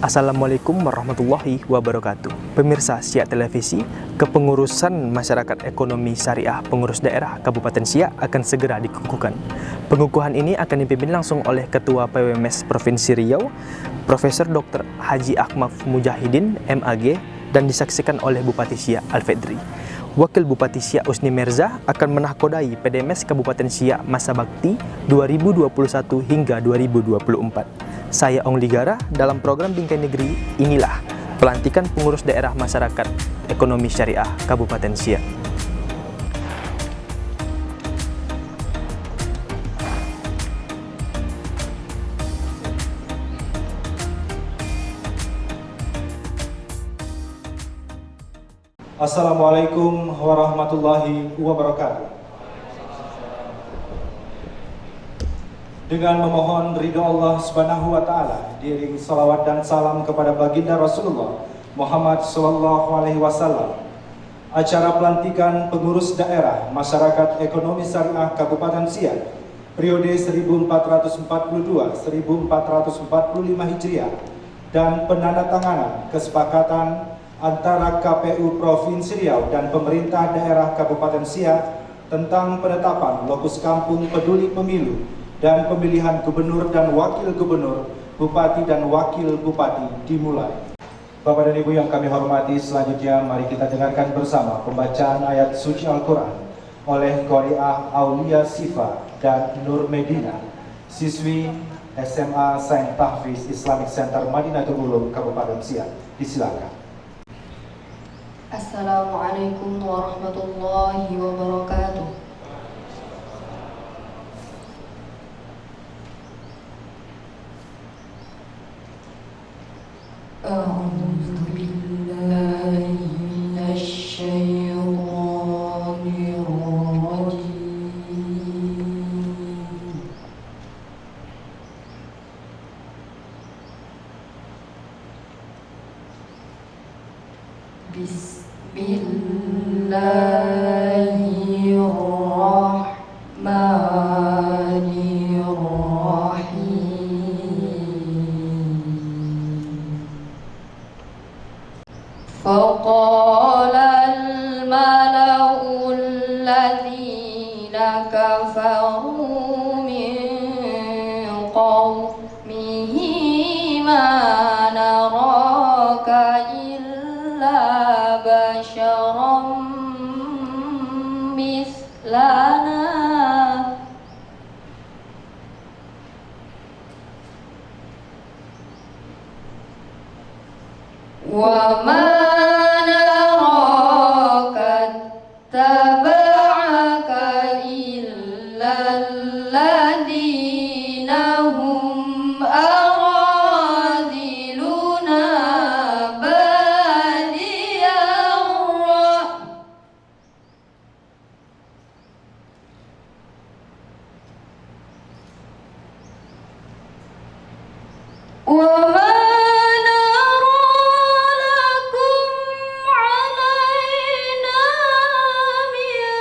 Assalamualaikum warahmatullahi wabarakatuh. Pemirsa Siak Televisi, kepengurusan masyarakat ekonomi syariah pengurus daerah Kabupaten Siak akan segera dikukuhkan. Pengukuhan ini akan dipimpin langsung oleh Ketua PWMS Provinsi Riau, Profesor Dr. Haji Ahmad Mujahidin, MAG, dan disaksikan oleh Bupati Siak Al-Fedri. Wakil Bupati Siak Usni Merza akan menahkodai PDMS Kabupaten Siak masa bakti 2021 hingga 2024. Saya Ong Ligara, dalam program Bingkai Negeri, inilah pelantikan pengurus daerah masyarakat ekonomi syariah Kabupaten Siak. Assalamualaikum warahmatullahi wabarakatuh. Dengan memohon ridho Allah Subhanahu wa Ta'ala, diiring salawat dan salam kepada baginda Rasulullah Muhammad sallallahu alaihi wasallam, acara pelantikan pengurus daerah masyarakat ekonomi syariah Kabupaten Siak periode 1442-1445 Hijriah dan penandatanganan kesepakatan antara KPU Provinsi Riau dan pemerintah daerah Kabupaten Siak tentang penetapan lokus kampung peduli pemilu dan pemilihan gubernur dan wakil gubernur, bupati dan wakil bupati dimulai. Bapak dan Ibu yang kami hormati, selanjutnya mari kita dengarkan bersama pembacaan ayat suci Al-Quran oleh Qori'ah Aulia Sifa dan Nur Medina, siswi SMA Saint Tahfiz Islamic Center Madinatul Ulum Kabupaten Siak. Disilakan. Assalamualaikum warahmatullahi wabarakatuh. أعوذ بالله من الشيطان الرجيم بسم الله الرحمن الرحيم فقال الملأ الذين كفروا من قومه ما نراك إلا بشرا مثلنا وما نراك اتبعك إلا الذين هم أراذلنا بادي الرأي وما نرى لكم علينا من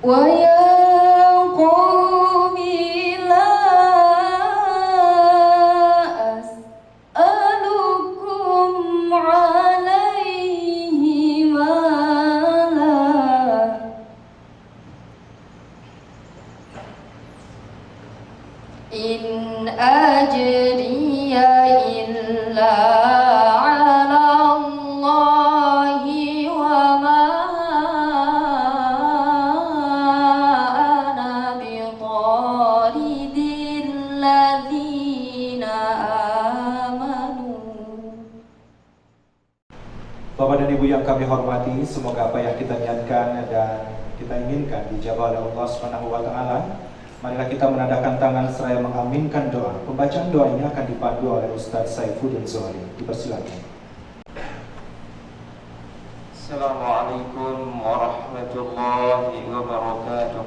ويا قوم لا أسألكم عليه مالا إن أجري إلا على الله وما أنا بطارد الذين آمنوا. Bapak dan Ibu yang kami hormati, semoga apa yang kita niatkan dan kita inginkan dijabah oleh Allah Subhanahu wa taala. Marilah kita menadahkan tangan seraya mengaminkan doa. Pembacaan doa ini akan dipandu oleh Ustaz Saifuddin Zohri. Dipersilakan. Assalamualaikum warahmatullahi wabarakatuh.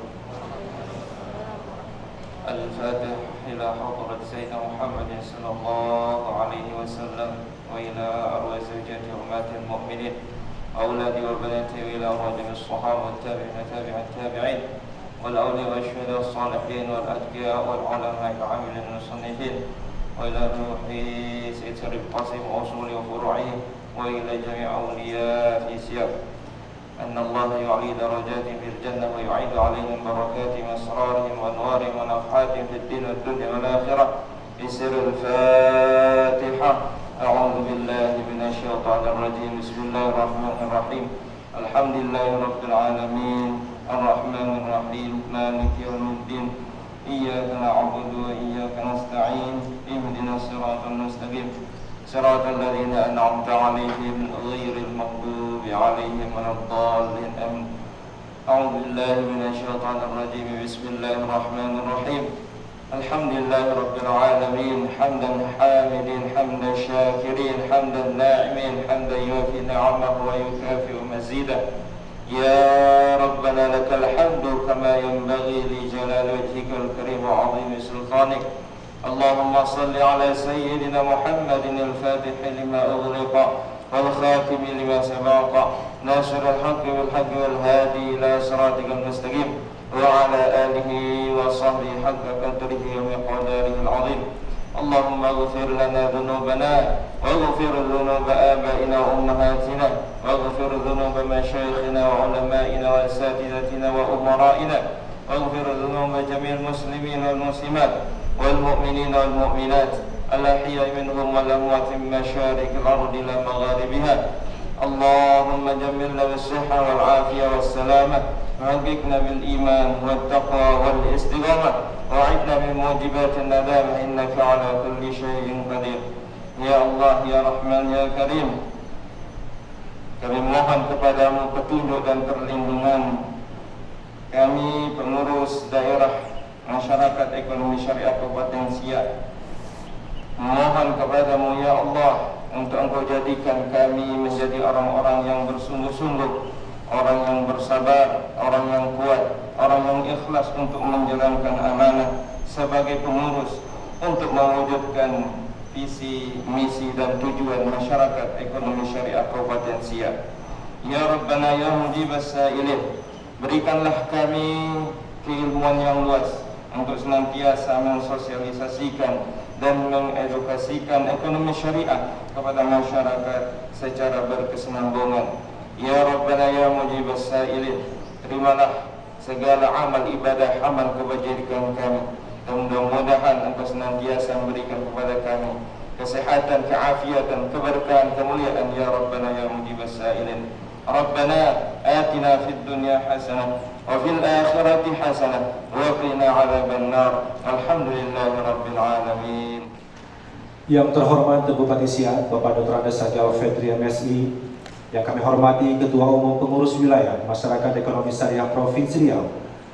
Al-Fatih ila hadrat Sayyidina Muhammad sallallahu alaihi wasallam wa ila arwah zawjati ummatil mu'minin أولادي وبناتي وإلى رجل الصحابة والتابعين تابع التابعين والأولياء والشهداء الصالحين والأتقياء والعلماء العاملين المصنفين وإلى روح سيد القاسم وأصول وفروعه وإلى جميع أولياء في سياق أن الله يعلي درجاتهم في الجنة ويعيد عليهم بركاتهم وأسرارهم وأنوارهم ونفحاتهم في الدين والدنيا والآخرة بسر الفاتحة. أعوذ بالله من الشيطان الرجيم. بسم الله الرحمن الرحيم. الحمد لله رب العالمين الرحمن الرحيم مالك يوم الدين إياك نعبد وإياك نستعين اهدنا الصراط المستقيم صراط الذين أنعمت عليهم غير المغضوب عليهم ولا الضالين آمين. أعوذ بالله من الشيطان الرجيم. بسم الله الرحمن الرحيم. الحمد لله رب العالمين حمدا حامدين حمدا شاكرين حمدا ناعمين حمدا يوفي نعمه ويكافئ مزيده. يا ربنا لك الحمد كما ينبغي لجلال وجهك الكريم وعظيم سلطانك. اللهم صل على سيدنا محمد الفاتح لما أغلق والخاتم لما سبق ناصر الحق بالحق والهادي إلى صراطك المستقيم وعلى آله وصحبه حق قدره ومقداره العظيم. اللهم اغفر لنا ذنوبنا واغفر ذنوب آبائنا وأمهاتنا واغفر ذنوب مشايخنا وعلمائنا وأساتذتنا وأمرائنا واغفر ذنوب جميع المسلمين والمسلمات والمؤمنين والمؤمنات الأحياء منهم والأموات من مشارق الأرض إلى مغاربها. اللهم جملنا بالصحة والعافية والسلامة وحققنا بالإيمان والتقوى والاستقامة وأعدنا من موجبات الندامة إنك على كل شيء قدير. Ya Allah, Ya Rahman, Ya Karim, kami mohon kepadamu petunjuk dan perlindungan. Kami pengurus daerah masyarakat ekonomi syariah Kabupaten Siak mohon kepadamu ya Allah untuk Engkau jadikan kami menjadi orang-orang yang bersungguh-sungguh, orang yang bersabar, orang yang kuat, orang yang ikhlas untuk menjalankan amanah sebagai pengurus untuk mewujudkan visi, misi dan tujuan masyarakat ekonomi syariah Kabupaten Siak. Ya Rabbana ya mujibas sa'ilin, berikanlah kami keilmuan yang luas untuk senantiasa mensosialisasikan dan mengedukasikan ekonomi syariah kepada masyarakat secara berkesinambungan. Ya Rabbana ya mujibas sa'ilin, terimalah segala amal ibadah, amal kebajikan kami, dan mudah-mudahan Engkau senantiasa memberikan kepada kami kesehatan, keafiatan, keberkahan, kemuliaan. Ya Rabbana ya mujibas sa'ilin. Rabbana atina fid dunya hasanah wa fil akhirati hasanah wa qina adzaban nar. Alhamdulillahi rabbil alamin. Yang terhormat Bupati Siak, Bapak Dr. Andes Sajal Fedri MSI, yang kami hormati Ketua Umum Pengurus Wilayah Masyarakat Ekonomi Syariah Provinsi Riau,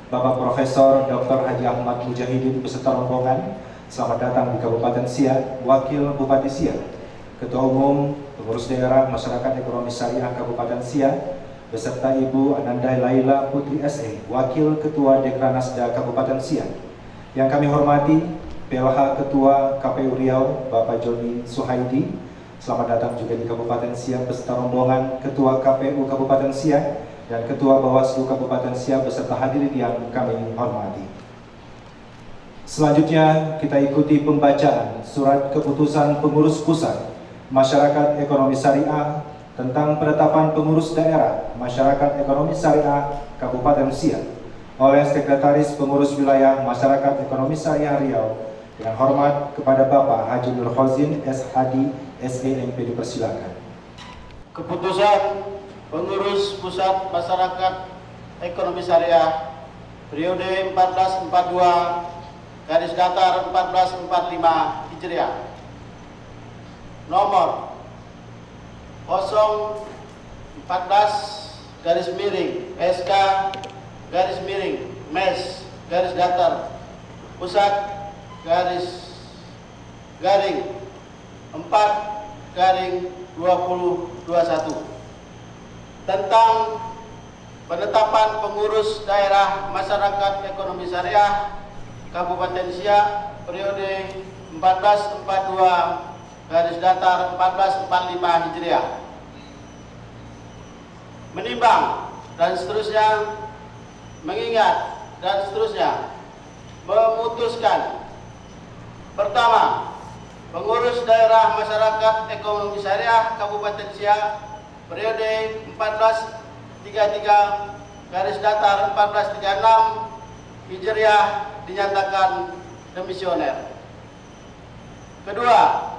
Bapak Profesor Dr. Haji Ahmad Mujahidin beserta rombongan, selamat datang di Kabupaten Siak. Wakil Bupati Siak, Ketua Umum Pengurus Daerah Masyarakat Ekonomi Syariah Kabupaten Siak, beserta Ibu Ananda Laila Putri SE, Wakil Ketua Dekranasda Kabupaten Siak. Yang kami hormati PLH Ketua KPU Riau, Bapak Joni Suhaidi, selamat datang juga di Kabupaten Siak beserta rombongan Ketua KPU Kabupaten Siak, dan Ketua Bawaslu Kabupaten Siak beserta hadirin yang kami hormati. Selanjutnya kita ikuti pembacaan surat keputusan pengurus pusat Masyarakat Ekonomi Syariah tentang penetapan pengurus daerah Masyarakat Ekonomi Syariah Kabupaten Siak oleh Sekretaris Pengurus Wilayah Masyarakat Ekonomi Syariah Riau. Dengan hormat kepada Bapak Haji Nur Khozin SHD SEMP, dipersilakan. Keputusan Pengurus Pusat Masyarakat Ekonomi Syariah periode 1442 garis datar 1445 Hijriah nomor 014 garis miring SK garis miring MES garis datar pusat garis garing 4 garing 2021 tentang penetapan pengurus daerah masyarakat ekonomi syariah Kabupaten Siak periode 1442 garis datar 1445 Hijriah. Menimbang dan seterusnya, mengingat dan seterusnya, memutuskan: pertama, pengurus daerah masyarakat ekonomi syariah Kabupaten Siak periode 1433 garis datar 1436 Hijriah dinyatakan demisioner. Kedua,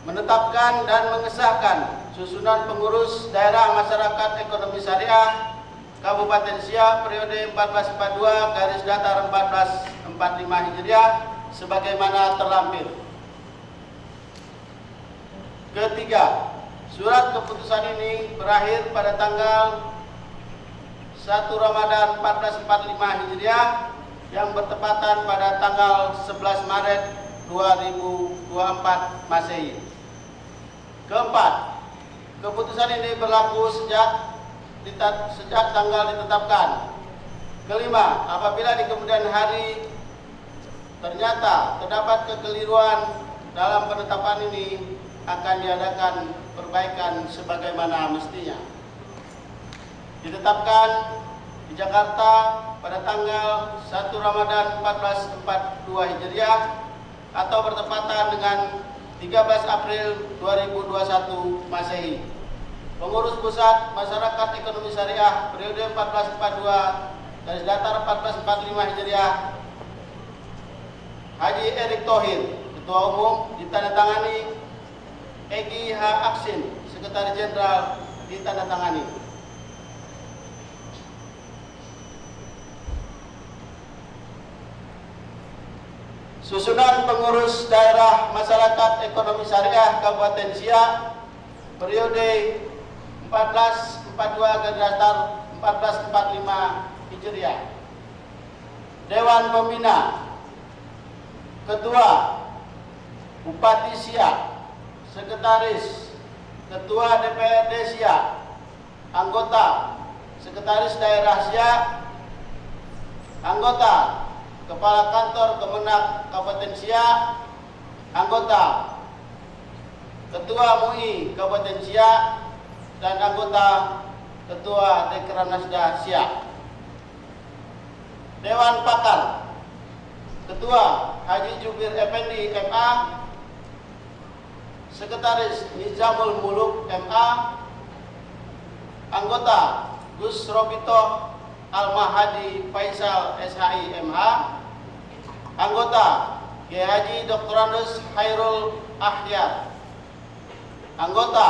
menetapkan dan mengesahkan susunan pengurus daerah masyarakat ekonomi syariah Kabupaten Siak periode 1442 garis datar 1445 Hijriah sebagaimana terlampir. Ketiga, surat keputusan ini berakhir pada tanggal 1 Ramadan 1445 Hijriah yang bertepatan pada tanggal 11 Maret 2024 Masehi. Keempat, keputusan ini berlaku sejak tanggal ditetapkan. Kelima, apabila di kemudian hari ternyata terdapat kekeliruan dalam penetapan ini, akan diadakan perbaikan sebagaimana mestinya. Ditetapkan di Jakarta pada tanggal 1 Ramadan 1442 Hijriah atau bertepatan dengan 13 April 2021 Masehi. Pengurus Pusat Masyarakat Ekonomi Syariah periode 1442 garis datar 1445 Hijriah Haji Erick Thohir, Ketua Umum, ditandatangani Egi H. Aksin, Sekretaris Jenderal, ditandatangani. Susunan pengurus daerah masyarakat ekonomi syariah Kabupaten Siak periode 1442 garis datar 1445 Hijriah. Dewan Pembina: Ketua Bupati Siak, Sekretaris, Ketua DPRD Siak, anggota Sekretaris Daerah Siak, anggota Kepala Kantor Kemenak Kabupaten Siak, anggota Ketua MUI Kabupaten Siak, dan anggota Ketua Dekranasda Siak. Dewan Pakar: Ketua Haji Jubir Effendi MA, Sekretaris Nizamul Muluk MA, anggota Gus Robito Al-Mahadi Faisal SHI MH, anggota Kiai Haji Dr. Andes Hairul Ahyar, anggota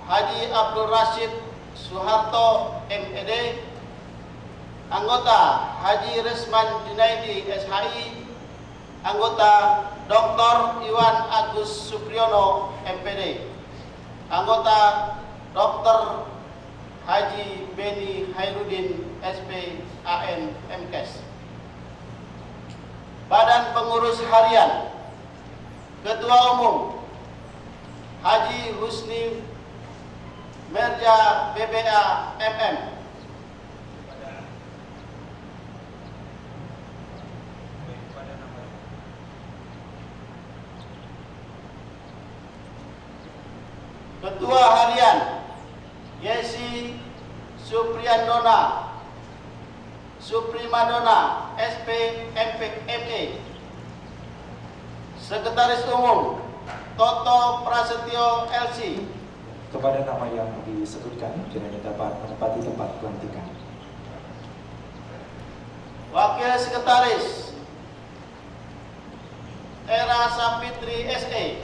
Haji Abdul Rashid Suharto MED, anggota Haji Resman Junaidi SHI, anggota Dr. Iwan Agus Supriyono MPD, anggota Dr. Haji Beni Hairudin SP AN MKes. Badan Pengurus Harian: Ketua Umum Haji Husni Merja BBA MM, Ketua Harian Yesi Suprimadona SPME. Sekretaris Umum Toto Prasetyo LC. Kepada nama yang disebutkan, kiranya dapat menempati tempat pelantikan. Wakil Sekretaris Era Sapitri SE.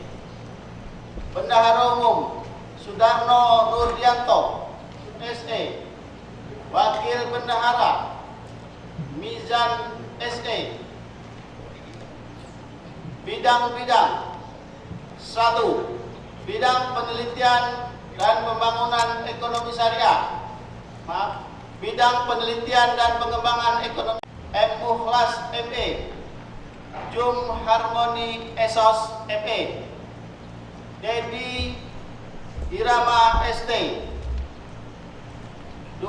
Bendahara Umum Sudarno Nurdianto SE. Wakil Bendahara Mizan SE. Bidang-bidang 1. Bidang penelitian dan pembangunan ekonomi syariah. Bidang penelitian dan pengembangan ekonomi M. Mukhlas ME. Jum Harmoni Esos ME. Dedi Irama ST. 2.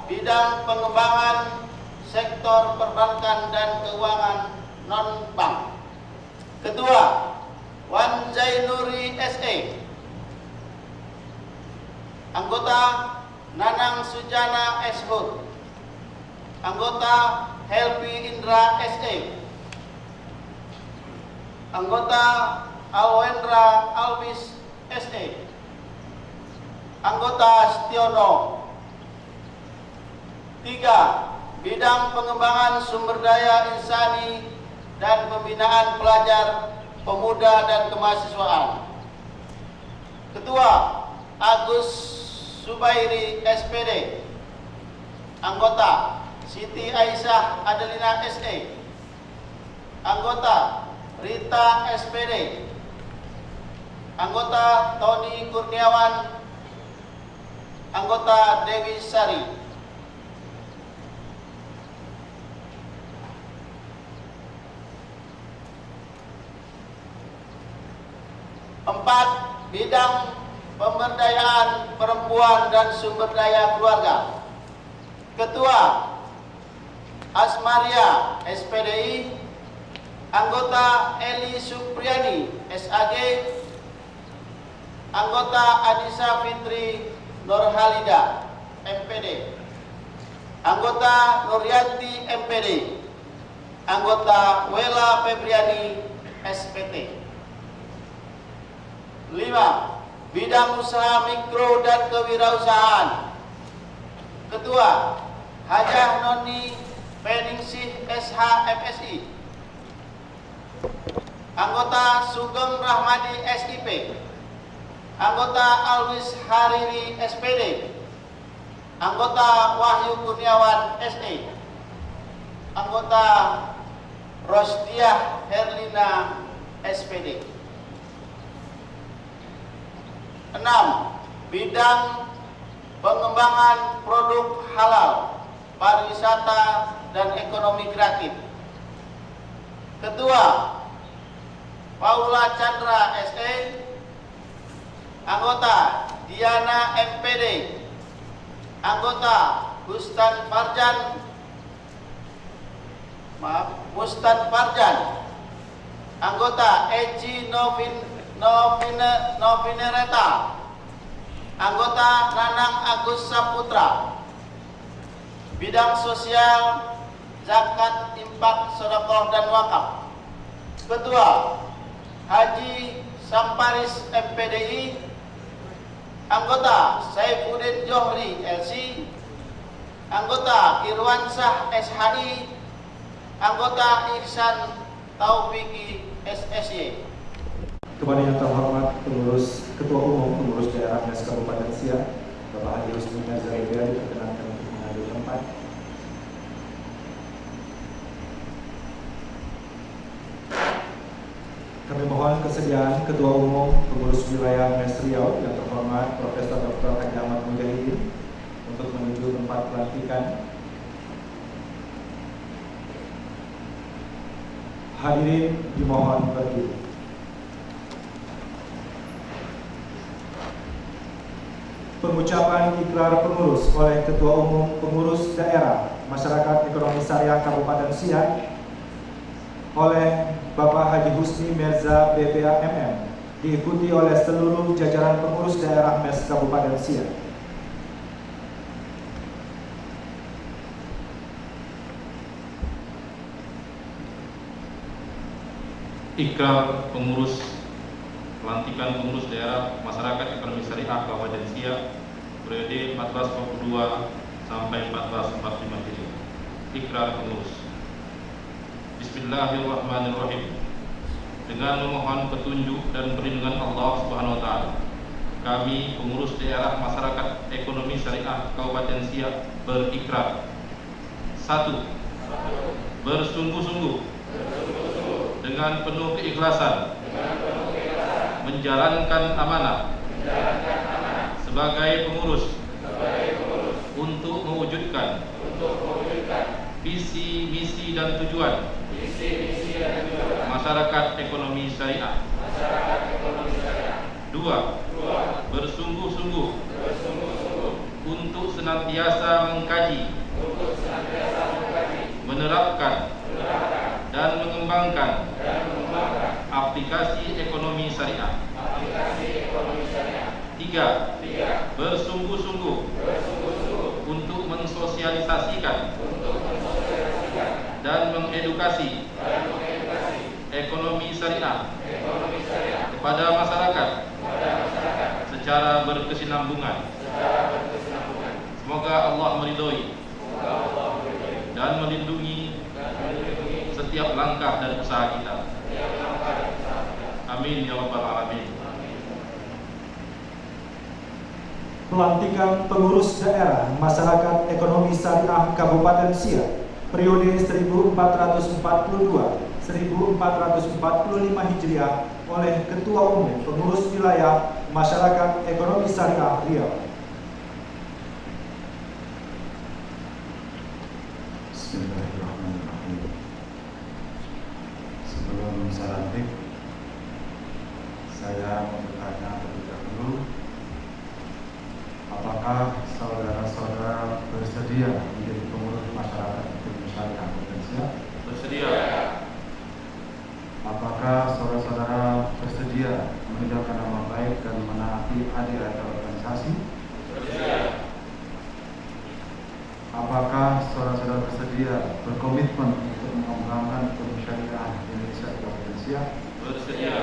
Bidang pengembangan sektor perbankan dan keuangan non-bank. Kedua, Wan Zainuri SE. Anggota Nanang Sujana Eshud. Anggota Helpi Indra SE. Anggota Alwendra Albis SE. Anggota Stiono. 3. Bidang pengembangan sumber daya insani dan pembinaan pelajar, pemuda dan kemahasiswaan. Ketua Agus Subairi SPD. Anggota Siti Aisyah Adelina SE. Anggota Rita SPD. Anggota Tony Kurniawan. Anggota Dewi Sari. Empat, bidang pemberdayaan perempuan dan sumber daya keluarga. Ketua Asmaria SPDI. Anggota Eli Supriyani SAG. Anggota Adisa Fitri Nurhalida MPD. Anggota Nuryanti MPD. Anggota Wela Febriani SPT. 5. Bidang usaha mikro dan kewirausahaan. Ketua Hajah Noni Peningsih SH FSI. Anggota Sugeng Rahmadi SIP. Anggota Alwis Hariri SPD. Anggota Wahyu Kurniawan SE. Anggota Rosdiah Herlina SPD. 6. Bidang pengembangan produk halal, pariwisata dan ekonomi kreatif. Ketua Paula Chandra SE. Anggota Diana MPD. Anggota Mustan Farjan. Anggota Eji Novinereta. Anggota Nanang Agus Saputra. Bidang sosial, zakat, infak, sedekah dan wakaf. Ketua Haji Samparis MPDI. Anggota Saifuddin Johri LC. Anggota Irwansah SHI. Anggota Ihsan Taufiki SSY. Kepada yang terhormat Ketua Umum Pengurus Daerah MES Kabupaten Siak, Bapak Haji Husni Mirza diperkenankan untuk mengambil tempat. Kami mohon kesediaan Ketua Umum Pengurus Wilayah MES Riau yang terhormat Profesor Dr. Haji Ahmad Mujahidin untuk menuju tempat pelantikan. Hadirin dimohon berdiri. Pengucapan ikrar pengurus oleh Ketua Umum Pengurus Daerah Masyarakat Ekonomi Syariah Kabupaten Siak oleh Bapak Haji Husni Mirza BPA MM, diikuti oleh seluruh jajaran pengurus daerah MES Kabupaten Siak. ikrar pelantikan pengurus daerah masyarakat ekonomi syariah Kabupaten Siak periode 1442 sampai 1445 Hijriah. Ikrar pengurus. Bismillahirrahmanirrahim. Dengan memohon petunjuk dan perlindungan Allah Subhanahu wa taala, kami pengurus daerah masyarakat ekonomi syariah Kabupaten Siak berikrar. 1. Bersungguh-sungguh dengan penuh keikhlasan menjalankan amanah sebagai pengurus untuk mewujudkan visi, misi dan tujuan masyarakat ekonomi syariah. 2. Bersungguh-sungguh untuk senantiasa mengkaji, menerapkan dan mengembangkan aplikasi ekonomi syariah. 3. Bersungguh-sungguh untuk mensosialisasikan dan mengedukasi ekonomi syariah kepada masyarakat secara berkesinambungan. Semoga Allah meridhoi dan melindungi setiap langkah dan usaha kita. Amin ya rabbal alamin. Pelantikan pengurus daerah masyarakat ekonomi syariah Kabupaten Siak periode 1442-1445 Hijriah oleh Ketua Umum Pengurus Wilayah Masyarakat Ekonomi Syariah Riau. Bismillahirrahmanirrahim. Sebelum saya lantik, saya mau bertanya terlebih dahulu, apakah saudara-saudara bersedia menjadi pengurus masyarakat ekonomi syariah Indonesia? Bersedia. Apakah saudara-saudara bersedia meninggalkan nama baik dan menaati adik-adik organisasi? Bersedia. Apakah saudara-saudara bersedia berkomitmen untuk mengembangkan ekonomi syariah Indonesia di Kabupaten Siak? Bersedia.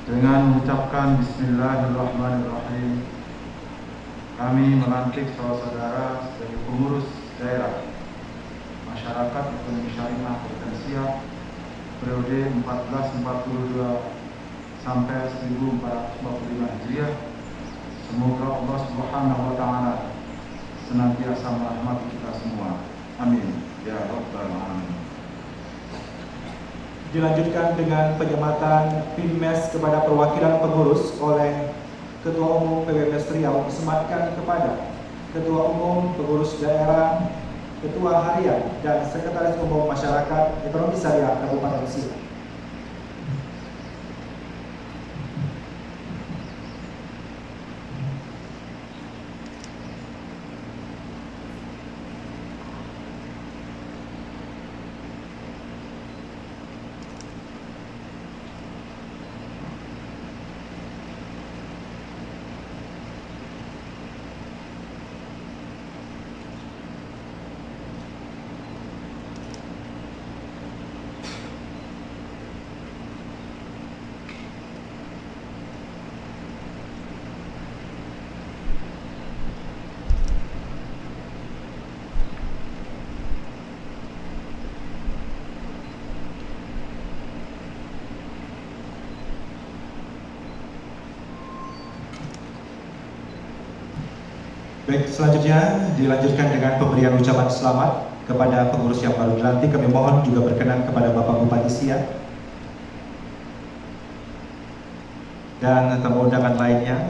Dengan mengucapkan Bismillahirrahmanirrahim, kami melantik saudara-saudara sebagai pengurus daerah masyarakat ekonomi syariah Kabupaten Siak periode 1442 sampai 1445 Hijriah. Semoga Allah Subhanahu wa taala senantiasa merahmati kita semua. Amin ya rabbal alamin. Dilanjutkan dengan penyematan PIMMES kepada perwakilan pengurus oleh Ketua Umum PWMS Riau disematkan kepada Ketua Umum Pengurus Daerah, Ketua Harian, dan Sekretaris Umum Masyarakat Ekonomi Syariah Kabupaten Siak. Baik, selanjutnya dilanjutkan dengan pemberian ucapan selamat kepada pengurus yang baru dilantik. Kami mohon juga berkenan kepada Bapak Bupati Siak dan tamu undangan lainnya,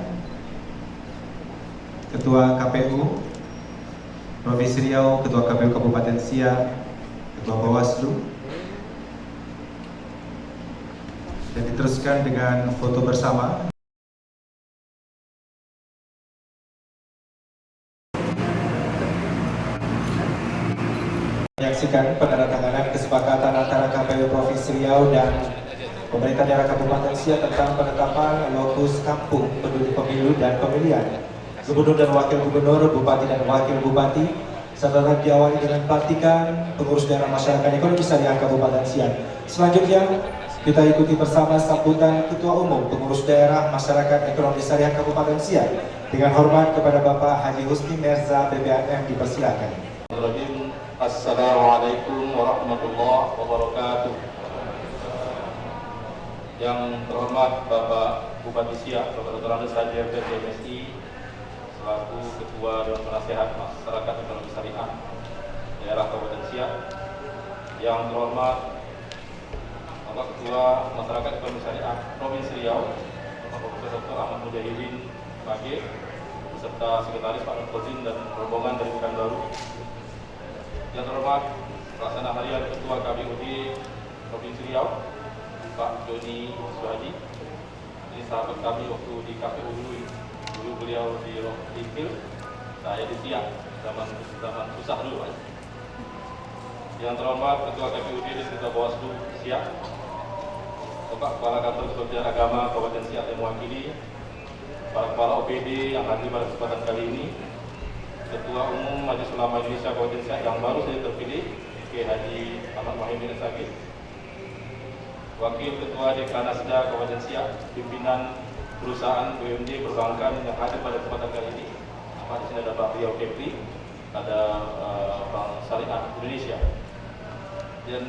Ketua KPU Provinsi Riau, Ketua KPU Kabupaten Siak, Ketua Bawaslu, dan diteruskan dengan foto bersama. Menyaksikan penandatanganan kesepakatan antara KPU Provinsi Riau dan Pemerintah Daerah Kabupaten Siak tentang penetapan lokus kampung peduli pemilu dan pemilihan Gubernur dan Wakil Gubernur, Bupati dan Wakil Bupati, serta diawali dengan pelantikan pengurus daerah masyarakat ekonomi syariah Kabupaten Siak. Selanjutnya kita ikuti bersama sambutan Ketua Umum Pengurus Daerah Masyarakat Ekonomi Syariah Kabupaten Siak. Dengan hormat kepada Bapak Haji Husni Merza BPNM, dipersilakan. Assalamualaikum warahmatullahi wabarakatuh. Yang terhormat Bapak Bupati Siak, Bapak Dr. Andes Haji RT MSI, selaku Ketua Dewan Penasehat Masyarakat Ekonomi Syariah Daerah Kabupaten Siak. Yang terhormat Bapak Ketua Masyarakat Ekonomi Syariah Provinsi Riau, Bapak Profesor Dr. Ahmad Mujahidin PAG, beserta Sekretaris Pak Nurkozin dan rombongan dari Pekanbaru. Yang terhormat Pelaksana Harian Ketua KBUD Provinsi Riau, Pak Joni Suhadi. Ini sahabat kami waktu di KPU dulu beliau di Rohingya, saya di Siak, zaman susah dulu, Pak. Yang terhormat Ketua KPUD dan Ketua Bawaslu Siak, Bapak Kepala Kantor Kementerian Agama Kabupaten Siak yang mewakili, para kepala OPD yang hadir pada kesempatan kali ini, Ketua Umum Majelis Ulama Indonesia Kabupaten Siak yang baru saja terpilih, Kiai Haji Ahmad Muhaimin As-Sagid, Wakil Ketua Dekranasda Kabupaten Siak, pimpinan perusahaan BUMD perbankan yang hadir pada kesempatan kali ini. Di sini ada Pak Riau Kepri, ada Bank Syariah Indonesia, dan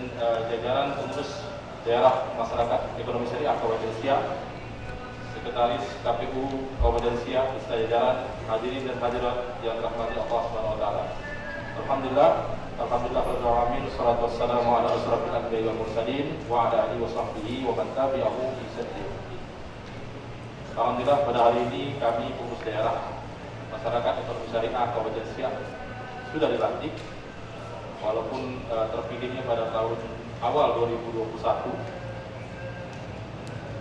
jajaran pengurus daerah masyarakat ekonomi syariah Kabupaten Siak, Sekretaris KPU Kabupaten Siak, beserta jajaran hadirin dan hadirat yang dirahmati Allah Subhanahu wa taala. Alhamdulillah rabbil alamin, wassalatu wassalamu ala asyrofil anbiya'i wal mursalin wa ala alihi wa sahbihi wa man tabi'ahu bi ihsan. Alhamdulillah pada hari ini kami pengurus daerah masyarakat ekonomi syariah Kabupaten Siak sudah dilantik, walaupun terpilihnya pada tahun awal 2021,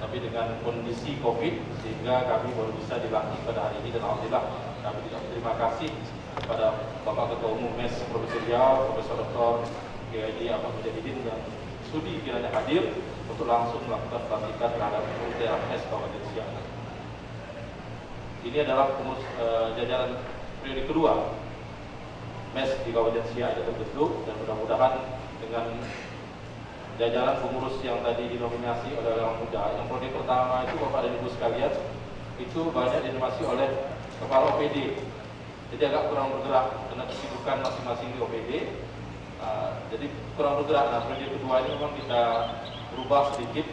tapi dengan kondisi COVID sehingga kami baru bisa dilantik pada hari ini. Dan alhamdulillah kami terima kasih kepada Bapak Ketua Umum MES Provinsi Riau, Profesor Dr. Kiai Haji Ahmad Mujahidin yang sudi kiranya hadir untuk langsung melakukan pelantikan terhadap pengurus daerah MES Kabupaten Siak. Ini adalah pengurus jajaran periode kedua MES di Kabupaten Siak yang terbentuk, dan mudah-mudahan dengan jajaran pengurus yang tadi dinominasi oleh orang muda, yang periode pertama itu Bapak dan Ibu sekalian itu banyak dinominasi oleh kepala OPD, jadi agak kurang bergerak karena kesibukan masing-masing di OPD, jadi kurang bergerak. Nah, periode kedua ini memang kita berubah sedikit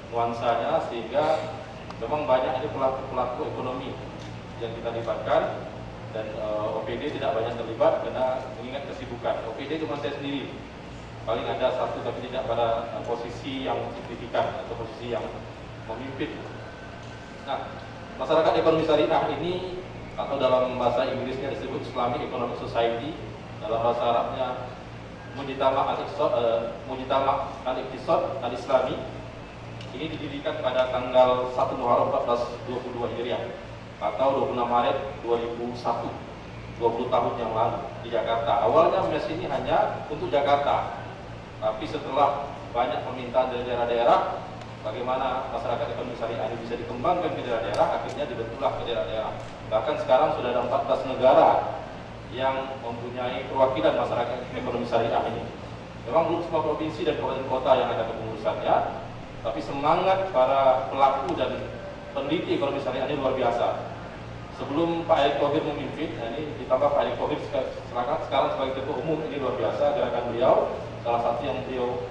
nuansanya sehingga memang banyak ini pelaku ekonomi yang kita libatkan, dan OPD tidak banyak terlibat karena mengingat kesibukan. OPD cuma saya sendiri, paling ada satu tapi tidak pada posisi yang signifikan atau posisi yang memimpin. Nah, masyarakat ekonomi syariah ini atau dalam bahasa Inggrisnya disebut Islamic Economic Society, dalam bahasa Arabnya Mujtama al-Iqtisad al-Islami. Ini didirikan pada tanggal 1 Muharram 1422 Hijriah atau 26 Maret 2001, 20 tahun yang lalu di Jakarta. Awalnya MES ini hanya untuk Jakarta, tapi setelah banyak permintaan dari daerah-daerah bagaimana masyarakat ekonomi syariah ini bisa dikembangkan ke daerah-daerah, akhirnya dibentuklah ke daerah-daerah. Bahkan sekarang sudah ada 14 negara yang mempunyai perwakilan masyarakat ekonomi syariah ini. Memang belum semua provinsi dan kabupaten kota yang ada kepengurusannya, tapi semangat para pelaku dan peneliti ekonomi syariah ini luar biasa. Sebelum Pak Erick Thohir memimpin, ini ditambah Pak Erick Thohir sekarang sebagai ketua umum, ini luar biasa gerakan beliau. Salah satu yang beliau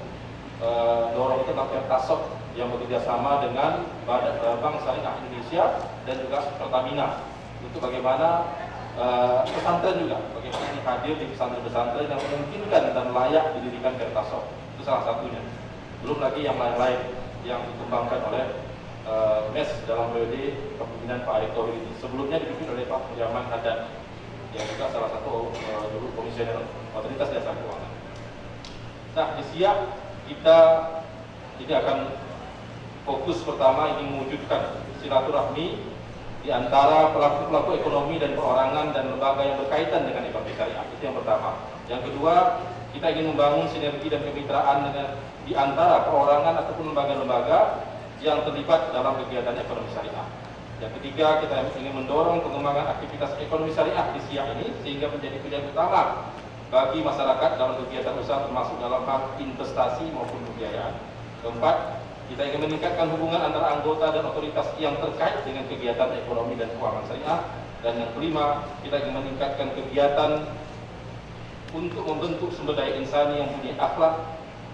dorong itu adalah Pertasok yang bekerja sama dengan Bank Syariah Indonesia dan juga Pertamina untuk bagaimana pesantren juga, bagaimana ini hadir di pesantren-pesantren yang memungkinkan dan layak didirikan Pertasok. Itu salah satunya. Belum lagi yang lain-lain yang dikembangkan oleh MES dalam periode kepemimpinan Pak Erick Thohir ini. Sebelumnya dipimpin oleh Pak Muhammad Haddad yang juga salah satu dulu komisioner otoritas jasa keuangan. Nah, di Siak kita ini akan fokus pertama ingin mewujudkan silaturahmi di antara pelaku-pelaku ekonomi dan perorangan dan lembaga yang berkaitan dengan ekonomi syariah. Itu yang pertama. Yang kedua, kita ingin membangun sinergi dan kemitraan dengan di antara perorangan ataupun lembaga-lembaga yang terlibat dalam kegiatan ekonomi syariah. Yang ketiga, kita ingin mendorong pengembangan aktivitas ekonomi syariah di Siak ini sehingga menjadi pilihan utama bagi masyarakat dalam kegiatan usaha termasuk dalam hal investasi maupun pembiayaan. Keempat, kita ingin meningkatkan hubungan antara anggota dan otoritas yang terkait dengan kegiatan ekonomi dan keuangan syariah. Dan yang kelima, kita ingin meningkatkan kegiatan untuk membentuk sumber daya insani yang punya akhlak,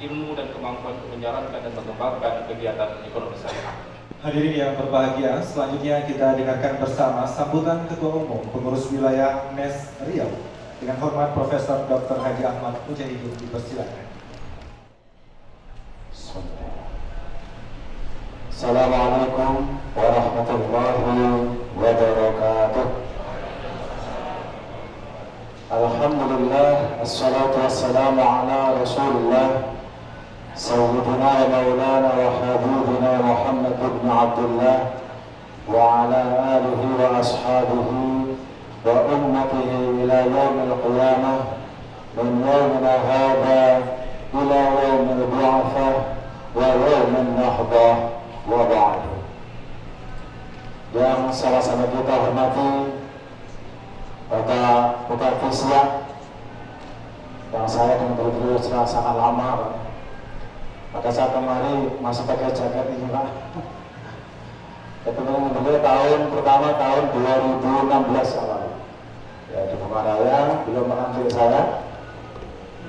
ilmu dan kemampuan untuk menjalankan dan mengembangkan kegiatan ekonomi syariah. Hadirin yang berbahagia, selanjutnya kita dengarkan bersama sambutan Ketua Umum Pengurus Wilayah MES Riau. Dengan hormat Profesor Dr. Haji Ahmad Mujahidin dipersilakan. Assalamualaikum warahmatullahi wabarakatuh. Alhamdulillah, assalatu wassalamu ala Rasulillah Sayyidina wa maulana wa habibina Muhammad ibn Abdullah wa ala alihi wa ashabihi wa ummatihi ila yaumil qiyamah min yaumina hadha ila yaumil bi'athah wa yaumin nahdah wa ba'd. Yang sama-sama kita hormati Bapak Bupati Siak, yang saya dan beliau sudah sangat lama, Pak. Pada saat kemari masih pakai jaket ini, Pak. Ketemu beliau pertama tahun 2016 awal. Ya, di Pemaraya beliau mengambil saya.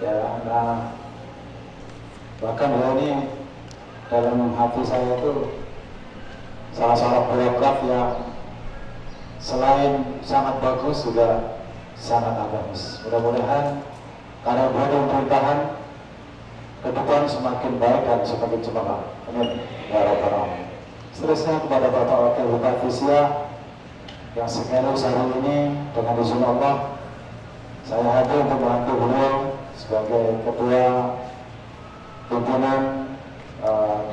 Ya, nah, bahkan beliau ini dalam hati saya itu salah seorang birokrat yang selain sangat bagus juga sangat agamis. Mudah-mudahan karena beliau di pemerintahan ke depan semakin baik dan semakin cemerlang. Amin. Ya Rabbal Alamin. Seterusnya kepada Bapak Wakil Bupati Siak yang sekaligus hari ini dengan izin Allah saya hadir untuk membantu beliau sebagai Ketua Pimpinan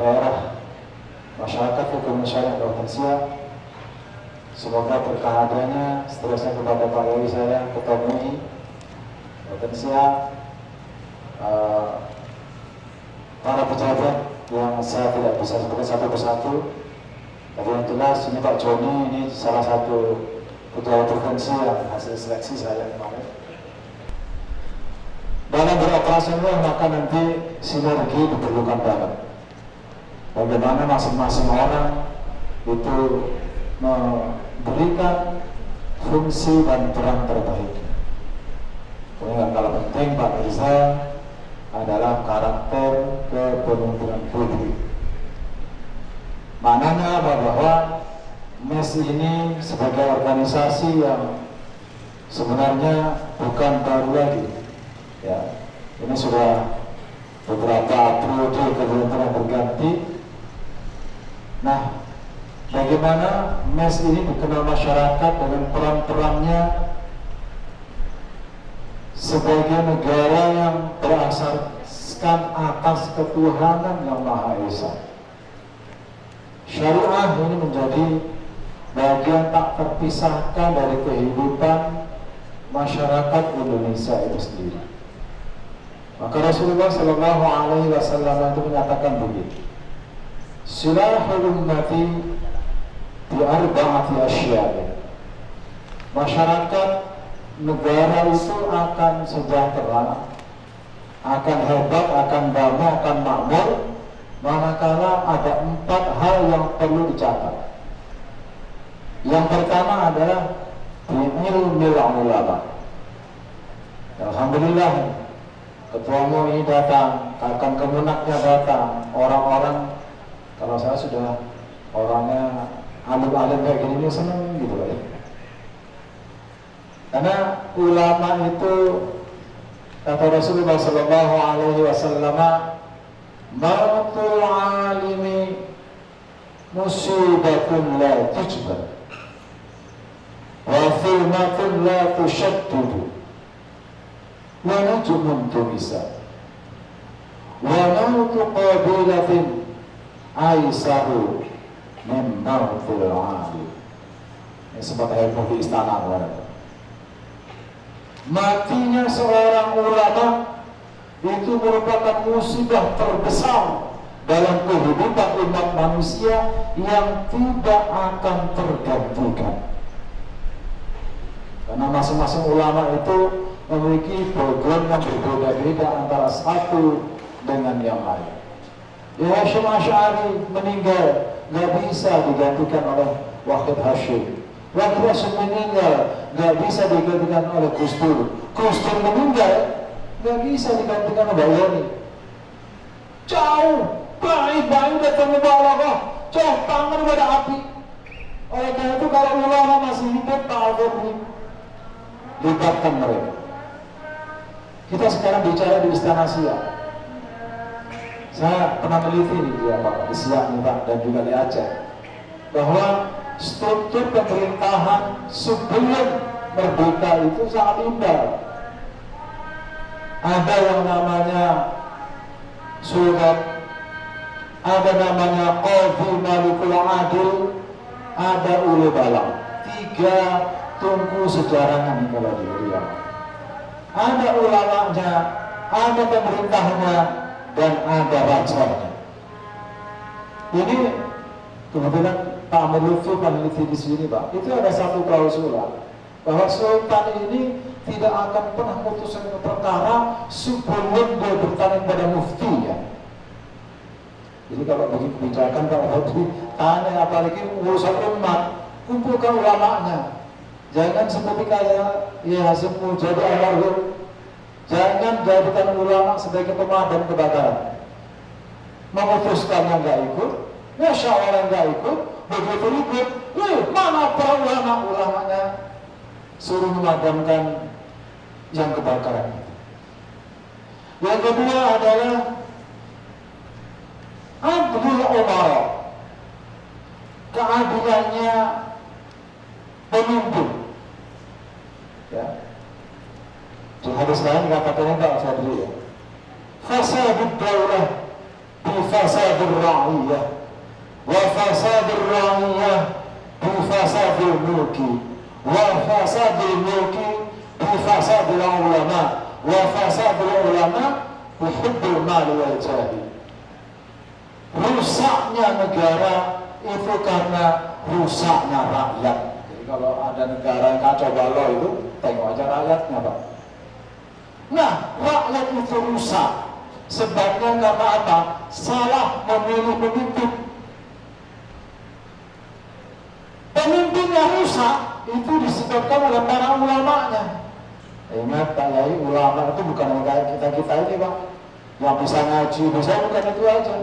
Daerah Masyarakat Hukum Syariah Kabupaten Siak. Semoga berkah adanya. Seterusnya kepada Pak Yai saya, Ketua MUI Kabupaten Siak, para pejabat yang saya tidak bisa sebutkan satu persatu. Tapi yang jelas ini Pak Joni, ini salah satu pejabat provinsi yang hasil seleksi saya kemarin. Dalam beroperasi maka nanti sinergi diperlukan banget. Bagaimana masing-masing orang itu memberikan fungsi dan peran terbaik. Yang kalah penting Pak Mirza adalah karakter kepemimpinan publik. Maknanya bahwa MES ini sebagai organisasi yang sebenarnya bukan baru lagi. Ya, ini sudah beberapa periode kepemimpinan berganti. Nah, bagaimana MES ini dikenal masyarakat dengan peran-perannya sebagai negara yang berasaskan atas ketuhanan yang Maha Esa. Syariah ini menjadi bagian tak terpisahkan dari kehidupan masyarakat Indonesia itu sendiri. Maka Rasulullah Shallallahu Alaihi Wasallam itu menyatakan begini: Silahul ummati bi arba'ati asya'i. Masyarakat negara itu akan sejahtera, akan hebat, akan damai, akan makmur manakala ada 4 hal yang perlu dicatat. Yang pertama adalah ilmil ulama. Alhamdulillah Ketua MUI ini datang, akan kemenaknya datang, orang-orang, kalau saya sudah orangnya alim-alim kayak gini seneng gitu loh ya. Karena ulama itu kata Rasulullah Sallallahu Alaihi Wasallam, mautul alimi musibatun la tujbar, wa firmatun la tushaddidu, wa najmun tumisa, wa mautu qabilatin aisahu min mautil alim. Ini sempat ilmu di istana kemarin. Matinya seorang ulama itu merupakan musibah terbesar dalam kehidupan umat manusia yang tidak akan tergantikan. Karena masing-masing ulama itu memiliki program yang berbeda-beda antara satu dengan yang lain. Ya, Hasyim Asy'ari meninggal, nggak bisa digantikan oleh Wahid Hasyim. Wahid Hasyim meninggal, nggak bisa digantikan oleh Gus Dur. Gus Dur meninggal, nggak bisa digantikan oleh Yoni. Jauh, baik-baik datang mubalaghah, jauh tangan pada api. Oleh karena itu kalau ulama masih hidup, ta'awudhu, libatkan mereka. Kita sekarang bicara di Istana Siak. Saya pernah meneliti di Siak nih Pak, dan juga di Aceh, bahwa struktur pemerintahan sebelum merdeka itu sangat indah. Ada yang namanya Sultan, ada namanya Qadhi Malikul Adil, ada Ule Balang. 3 tungku sejarahnya kalau di Riau. Ada ulamanya, ada pemerintahnya, dan ada rajanya. Ini kebetulan Pak Ahmad Lutfi peneliti di sini Pak, itu ada satu klausul bahwa Sultan ini tidak akan pernah memutuskan perkara sebelum dia bertanya pada mufti ya. Jadi kalau bagi kebijakan Pak Hadi tanya, apalagi urusan umat, kumpulkan ulamanya. Jangan seperti kayak ya Hasyim Mujadi almarhum, jangan jadikan ulama sebagai pemadam kebakaran. Memutuskan yang nggak ikut, musyawarah yang nggak ikut, begitu ikut, mana para ulamanya suruh memadamkan yang kebakaran. Yang kedua adalah Abdul Umar, keadilannya pemimpin. Ya. Di hadis lain katakannya Pak Fadli ya, fasadud daulah bi fasadur ra'iyah, wa fasadur ra'iyah bi fasadul mulki, wa fasadul mulki bi fasadul ulama, wa fasadul ulama bi hubbul mali wal jahi. Rusaknya negara itu karena rusaknya rakyat. Jadi kalau ada negara yang kacau balau itu, tengok aja rakyatnya Pak. Nah, rakyat itu rusak. Sebabnya karena apa? Salah memilih pemimpin. Pemimpinnya rusak, itu disebabkan oleh para ulamanya. Ingat Pak Yai, ulama itu bukan kayak kita-kita ini Pak, yang bisa ngaji, bisa bukan itu aja.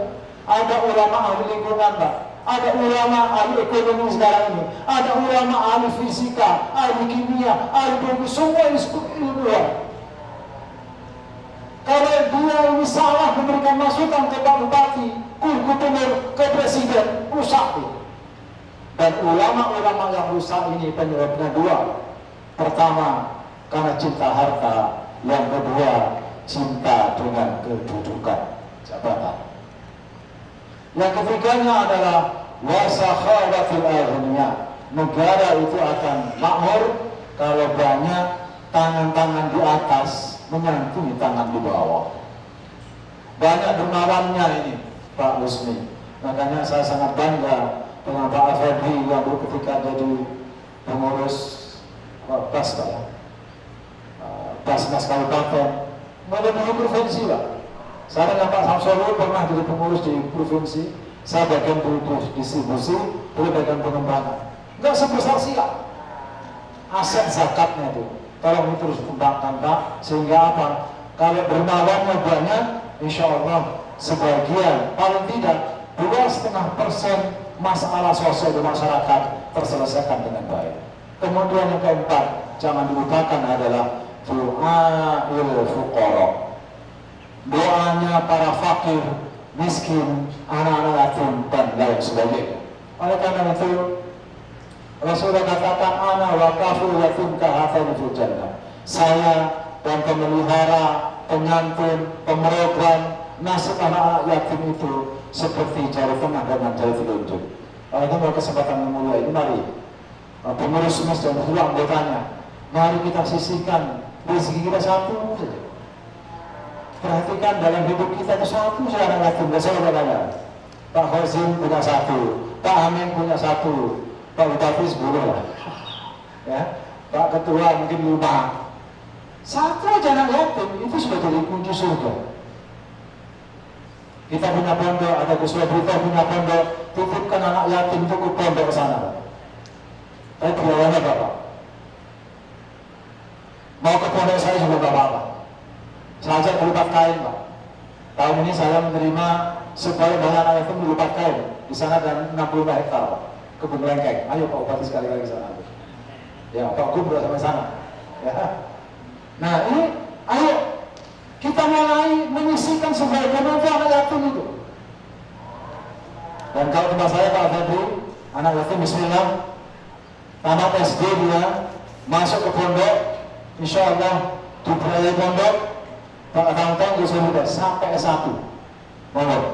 Ada ulama ahli lingkungan Pak, ada ulama ahli ekonomi sekarang ini, ada ulama ahli fisika, ahli kimia, ahli biologi, semua ilmuwan. Kalau dia ini salah memberikan masukan ke Pak Bupati, ke Gubernur, ke Presiden, rusak. Dan ulama-ulama yang rusak ini penyebabnya 2. Pertama, karena cinta harta. Yang kedua, cinta dengan kedudukan jabatan. Yang ketiganya adalah wasakhawatul aghniya. Negara itu akan makmur kalau banyak tangan-tangan di atas menyantuni tangan di bawah. Banyak dermawannya ini Pak Rusmi. Makanya saya sangat bangga dengan Pak Afadi yang ketika jadi pengurus PAS Pak ya, PAS Kabupaten, mulai dari provinsi Pak. Saya dengan Pak Samsul pernah jadi pengurus di provinsi. Saya bagian distribusi, boleh bagian pengembangan. Enggak sebesar Siak. Aset zakatnya itu tolong terus kembangkan Pak, sehingga apa? Kalau dermawannya banyak, insya Allah sebagian, paling tidak 2,5% masalah sosial di masyarakat terselesaikan dengan baik. Kemudian yang keempat, jangan dilupakan adalah du'ail fuqara, doanya para fakir, miskin, anak-anak yatim dan lain sebagainya. Oleh karena itu Rasulullah katakan, ana wa kaful yatim kahatani fil jannah. Saya dan pemelihara, penyantun, pemerogram nasib anak-anak yatim itu seperti jari tengah dengan jari telunjuk. Oleh karena kesempatan yang mulia ini, mari pengurus masjid dan seluruh anggotanya, mari kita sisihkan rezeki kita satu saja. Perhatikan dalam hidup kita itu satu saja anak yatim. Saya katanya, Pak Khozim punya satu, Pak Amin punya satu, Pak Bupati 10 lah, ya, Pak Ketua mungkin 5. Satu aja anak yatim itu sudah jadi kunci surga. Kita punya pondok, ada Gus Wabito punya pondok, titipkan anak yatim itu ke pondok sana. Tapi biayanya Bapak. Mau ke pondok saya juga gak apa-apa. Saya ajak berupa kain Pak. Tahun ini saya menerima supaya banyak anak yatim berupa kain. Di sana ada 65 hektar Pak. Kebun lengkeng. Ayo Pak Bupati sekali-kali ke sana. Ya Pak Gubernur sampai sana. Ya. Nah ini, ayo kita mulai menyisikan sebagian untuk anak yatim itu. Dan kalau tempat saya Pak Febri, anak yatim bismillah, tamat SD dia, masuk ke pondok, insya Allah dibiayai pondok, Pak Tantang bisa mudah sampai S1 pondok.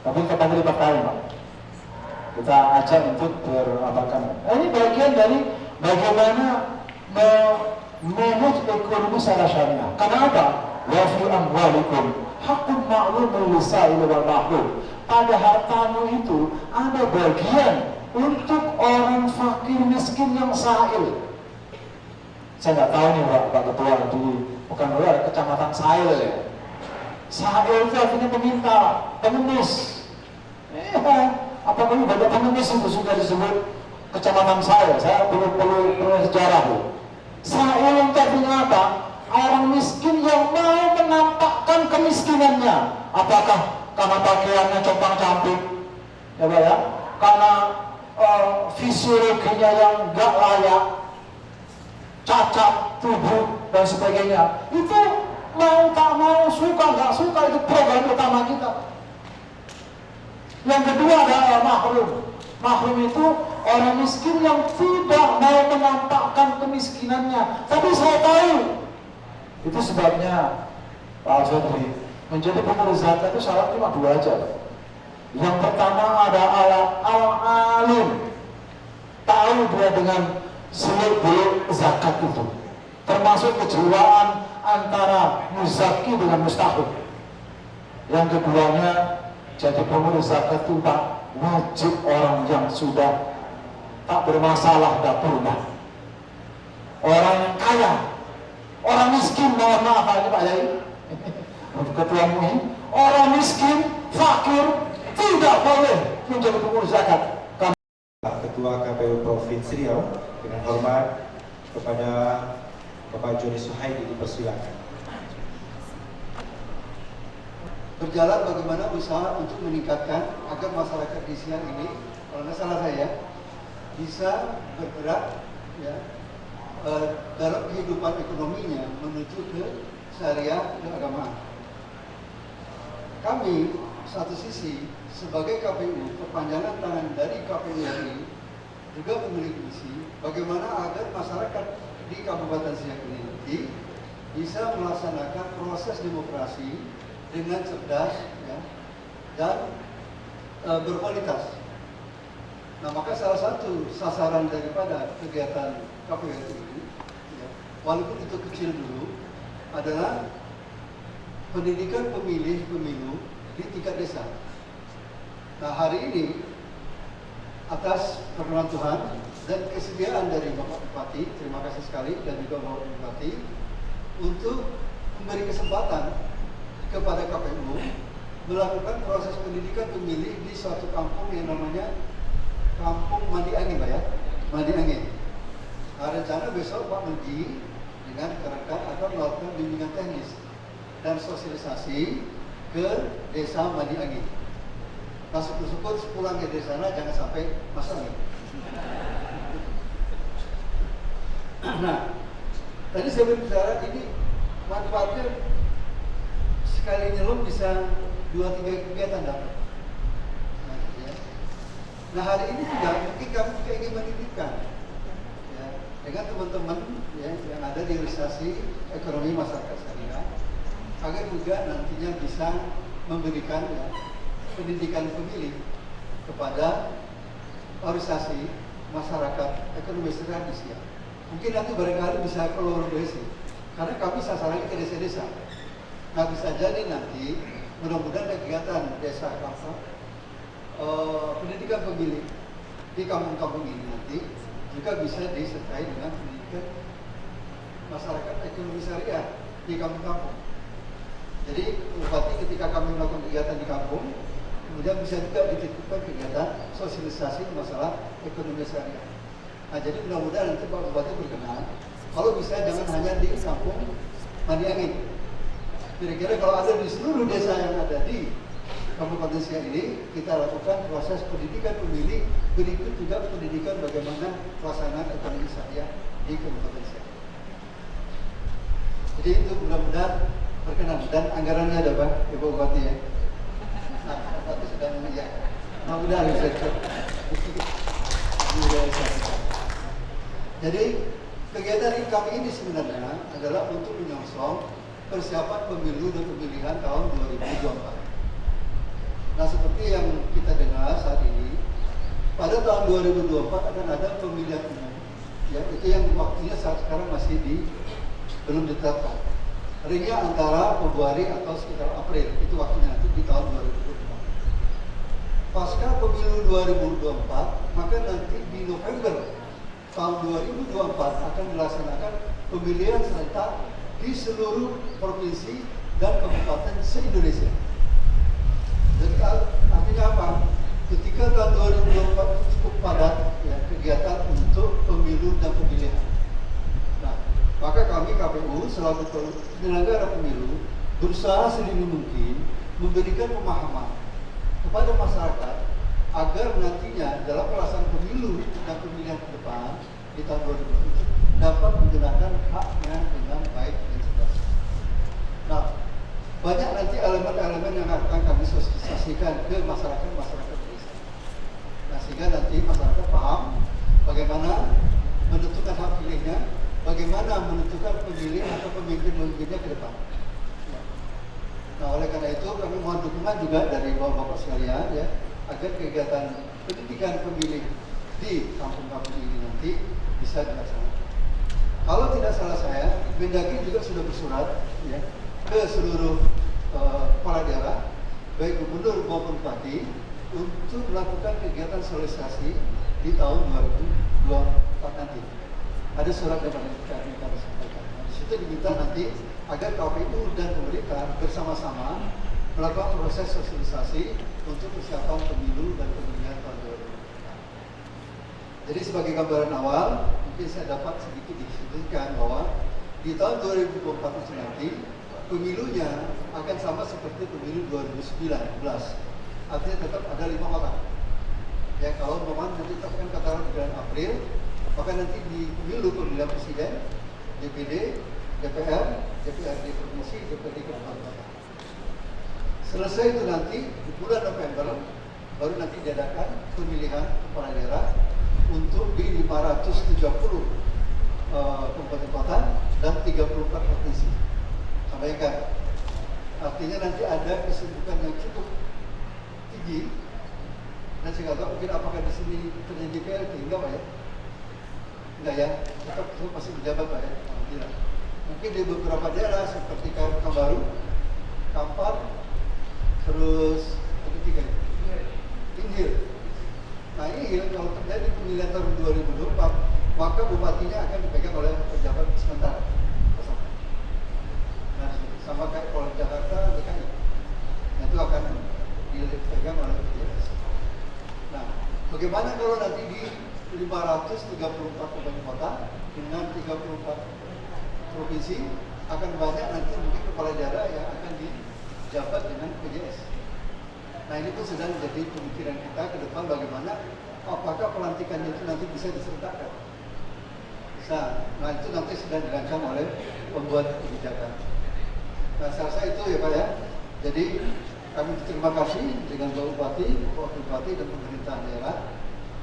Tapi kita beri pakaian Pak. Kita ajak untuk berapakan. Ini bagian dari bagaimana manage ekonomi secara syariah. Kenapa? Wa fi amwalikum haqqun ma'lumun lis-sa'il wal mahrum. Pada hartamu itu ada bagian untuk orang fakir miskin yang sa'il. Saya nggak tahu nih Pak Ketua di Pekanbaru ada kecamatan Sa'il ya. Sa'il itu artinya peminta, pengemis. Apakah banyak pengemis itu sudah disebut kecamatan Sa'il? Saya perlu sejarah Bu. Sa'il itu artinya apa? Orang miskin yang mau menampakkan kemiskinannya. Apakah karena pakaiannya compang-camping, ya Pak ya? Karena fisiologinya yang nggak layak, cacat tubuh dan sebagainya. Itu mau tak mau, suka nggak suka, itu program utama kita. Yang kedua adalah mahrum. Mahrum itu orang miskin yang tidak mau menampakkan kemiskinannya. Tapi saya tahu itu sebabnya Pak Febri menjadi pengurus zakat itu syarat cuma 2 aja. Yang pertama ada al-alim, tahu dia dengan seluk-beluk zakat itu, termasuk kejiwaan antara muzaki dengan mustahil. Yang keduanya jadi pengurus zakat itu Pak, wajib orang yang sudah tak bermasalah dapurnya, orang yang kaya. Orang miskin, mohon maaf ini Pak Yai, Ketua MUI, orang miskin, fakir, tidak boleh menjadi pengurus zakat. Ketua KPU Provinsi Riau, dengan hormat kepada Bapak Joni Suhaidi dipersilakan. Berjalan bagaimana usaha untuk meningkatkan agar masyarakat di siang ini, kalau nggak salah saya, bisa bergerak ya, dalam kehidupan ekonominya menuju ke syariah keagamaan. Kami satu sisi sebagai KPU, perpanjangan tangan dari KPU RI, juga memiliki misi bagaimana agar masyarakat di Kabupaten Siak ini bisa melaksanakan proses demokrasi dengan cerdas ya, dan berkualitas. Nah, maka salah satu sasaran daripada kegiatan KPU ini, ya, walaupun itu kecil dulu, adalah pendidikan pemilih-pemilu di tingkat desa. Nah, hari ini atas perkenan Tuhan dan kesediaan dari Bapak Bupati, terima kasih sekali, dan juga Bapak Bupati untuk memberi kesempatan kepada KPU melakukan proses pendidikan pemilih di suatu kampung yang namanya Kampung Mandi Angin, Pak ya, Mandi Angin. Nah, rencana besok Pak Menteri dengan rekan akan melakukan bimbingan teknis dan sosialisasi ke desa Mandi Angin. Nah, syukur-syukur pulang ke desa sana jangan sampai masuk angin. Nah, tadi saya berbicara ini manfaatnya sekali nyelam bisa 2-3 kegiatan dapat. Nah, hari ini juga mungkin kami juga ingin menitipkan ya, dengan teman-teman ya, yang ada di realisasi ekonomi masyarakat syariah agar juga nantinya bisa memberikan ya, pendidikan pemilih kepada organisasi masyarakat ekonomi syariah di Siak. Mungkin nanti barangkali bisa keluar desa, karena kami sasarannya ke desa-desa. Nah bisa jadi nanti mudah-mudahan kegiatan desa pendidikan pemilih di kampung-kampung ini nanti juga bisa disertai dengan pendidikan masyarakat ekonomi syariah di kampung-kampung. Jadi bupati ketika kami melakukan kegiatan di kampung, kemudian bisa juga dititipkan kegiatan sosialisasi masalah ekonomi syariah. Nah jadi mudah-mudahan nanti Pak Bupati berkenan, kalau bisa jangan hanya di kampung Mandi Angin. Kira-kira kalau ada di seluruh desa yang ada di Kabupaten Siak ini, kita lakukan proses pendidikan pemilih, berikut juga pendidikan bagaimana pelaksanaan ekonomi syariah di Kabupaten Siak. Jadi itu mudah-mudahan berkenan, dan anggarannya ada Pak, Ibu Bupati ya. Nah, Bupati sudah mengiyakan. Mudah-mudahan bisa direalisasikan. Jadi kegiatan kami ini sebenarnya adalah untuk menyongsong persiapan pemilu dan pemilihan tahun 2024. Nah seperti yang kita dengar saat ini, pada tahun 2024 akan ada pemilihan umum, ya itu yang waktunya saat sekarang masih belum ditetapkan. Ringnya antara Februari atau sekitar April, itu waktunya nanti di tahun 2024. Pasca pemilu 2024, maka nanti di November tahun 2024 akan dilaksanakan pemilihan serentak di seluruh provinsi dan kabupaten se-Indonesia. Jadi artinya apa? Ketika tahun 2024 cukup padat ya, kegiatan untuk pemilu dan pemilihan. Nah, maka kami KPU selaku penyelenggara pemilu berusaha sedini mungkin memberikan pemahaman kepada masyarakat agar nantinya dalam pelaksanaan pemilu dan pemilihan ke depan di tahun 2027 dapat menggunakan haknya dengan baik dan cerdas. Nah, banyak nanti elemen-elemen yang akan kami sosialisasikan ke masyarakat desa. Nah, sehingga nanti masyarakat paham bagaimana menentukan hak pilihnya, bagaimana menentukan pemilih atau pemimpin-pemimpinnya ke depan. Nah, oleh karena itu kami mohon dukungan juga dari bapak-bapak sekalian ya, agar kegiatan pendidikan pemilih di kampung-kampung ini nanti bisa dilaksanakan. Kalau tidak salah saya, Mendagri juga sudah bersurat ya, ke seluruh kepala daerah, baik gubernur maupun bupati, untuk melakukan kegiatan sosialisasi di tahun 2024 nanti. Ada surat yang kami sampaikan. Nah, di situ diminta nanti agar KPU dan pemerintah bersama-sama melakukan proses sosialisasi untuk persiapan pemilu dan pemilihan tahun 2024. Jadi sebagai gambaran awal, mungkin saya dapat sedikit disebutkan bahwa di tahun 2024 itu nanti pemilunya akan sama seperti pemilu 2019. Artinya tetap ada 5 orang. Ya, kalau memang nanti tetapkan katakan bulan April, maka nanti di pemilu pemilihan presiden, DPD, DPR, DPRD provinsi, DPRD kabupaten. Selesai itu nanti di bulan November baru nanti diadakan pemilihan kepala daerah untuk di 530 kabupaten kota dan 34 provinsi. Sampaikan. Artinya nanti ada kesibukan yang cukup tinggi. Dan saya nggak tahu mungkin apakah di sini terjadi PLT, enggak Pak ya? Enggak ya, tetap masih menjabat Pak ya? Tidak. Mungkin di beberapa daerah seperti Kampar, Kampar, terus ketiga Inhil. Nah ini kalau terjadi pemilihan tahun 2024, maka bupatinya akan dipegang oleh pejabat sementara. Nah, sama kayak Polres Jakarta, DKI. Nah, itu akan dipegang oleh PJS. Nah, bagaimana kalau nanti di 534 kabupaten kota dengan 34 provinsi, akan banyak nanti mungkin kepala daerah yang akan dijabat dengan PJS. Nah ini pun sedang menjadi pemikiran kita ke depan bagaimana apakah pelantikannya itu nanti bisa diserentakkan. Bisa. Nah itu nanti sedang dirancang oleh pembuat kebijakan. Nah saya rasa itu ya Pak ya. Jadi kami terima kasih dengan Pak Bupati, Wakil Bupati dan pemerintah daerah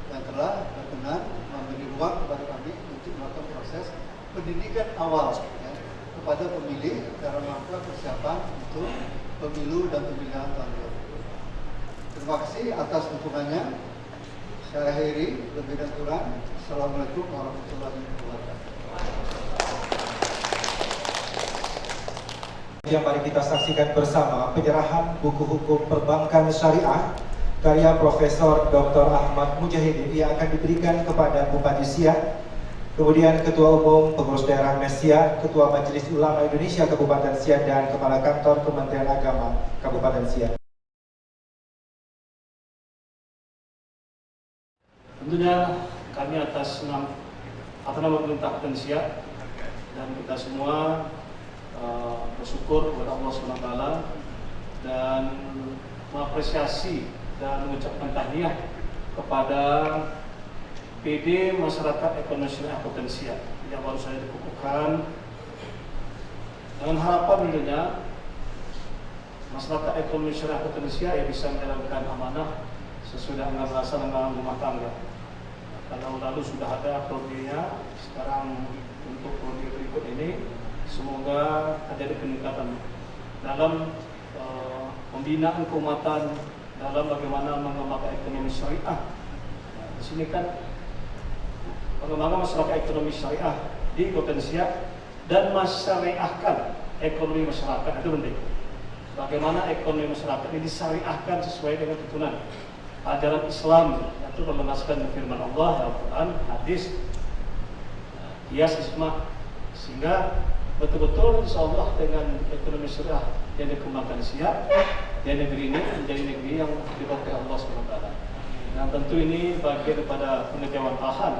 yang telah berkenan memberi ruang kepada kami untuk melakukan proses pendidikan awal ya, kepada pemilih dalam rangka persiapan untuk pemilu dan pemilihan tahun 2024. Terima kasih atas dukungannya. Saya akhiri, lebih dan kurang. Assalamualaikum warahmatullahi wabarakatuh. Yang mari kita saksikan bersama penyerahan buku hukum perbankan syariah karya Profesor Dr. Ahmad Mujahidin yang akan diberikan kepada Bupati Siak, kemudian Ketua Umum Pengurus Daerah Mesya, Ketua Majelis Ulama Indonesia Kabupaten Siak, dan Kepala Kantor Kementerian Agama Kabupaten Siak. Tentunya kami atas nama pemerintah Kabupaten Siak dan kita semua bersyukur kepada Allah SWT dan mengapresiasi dan mengucapkan tahniah kepada PD Masyarakat Ekonomi Syariah Kabupaten Siak yang baru saja dikukuhkan, dengan harapan tentunya masyarakat ekonomi syariah Kabupaten Siak yang bisa menjalankan amanah sesuai dengan alasan dalam rumah tangga. Kalau lalu sudah ada prodinya, sekarang untuk prodi berikut ini semoga terjadi peningkatan dalam pembinaan keumatan, dalam bagaimana mengembangkan ekonomi syariah. Nah, di sini kan pengembangan masyarakat ekonomi syariah di Kabupaten Siak dan masyariahkan ekonomi masyarakat itu penting. Bagaimana ekonomi masyarakat ini disyariahkan sesuai dengan tuntunan ajaran Islam, yaitu berlandaskan firman Allah, Al-Quran, hadis, qiyas, ijma', sehingga betul-betul insyaallah dengan ekonomi syariah yang dikembangkan Siak, dan negeri ini menjadi negeri yang diberkahi Allah SWT. Dan tentu ini bagian daripada penghijauan lahan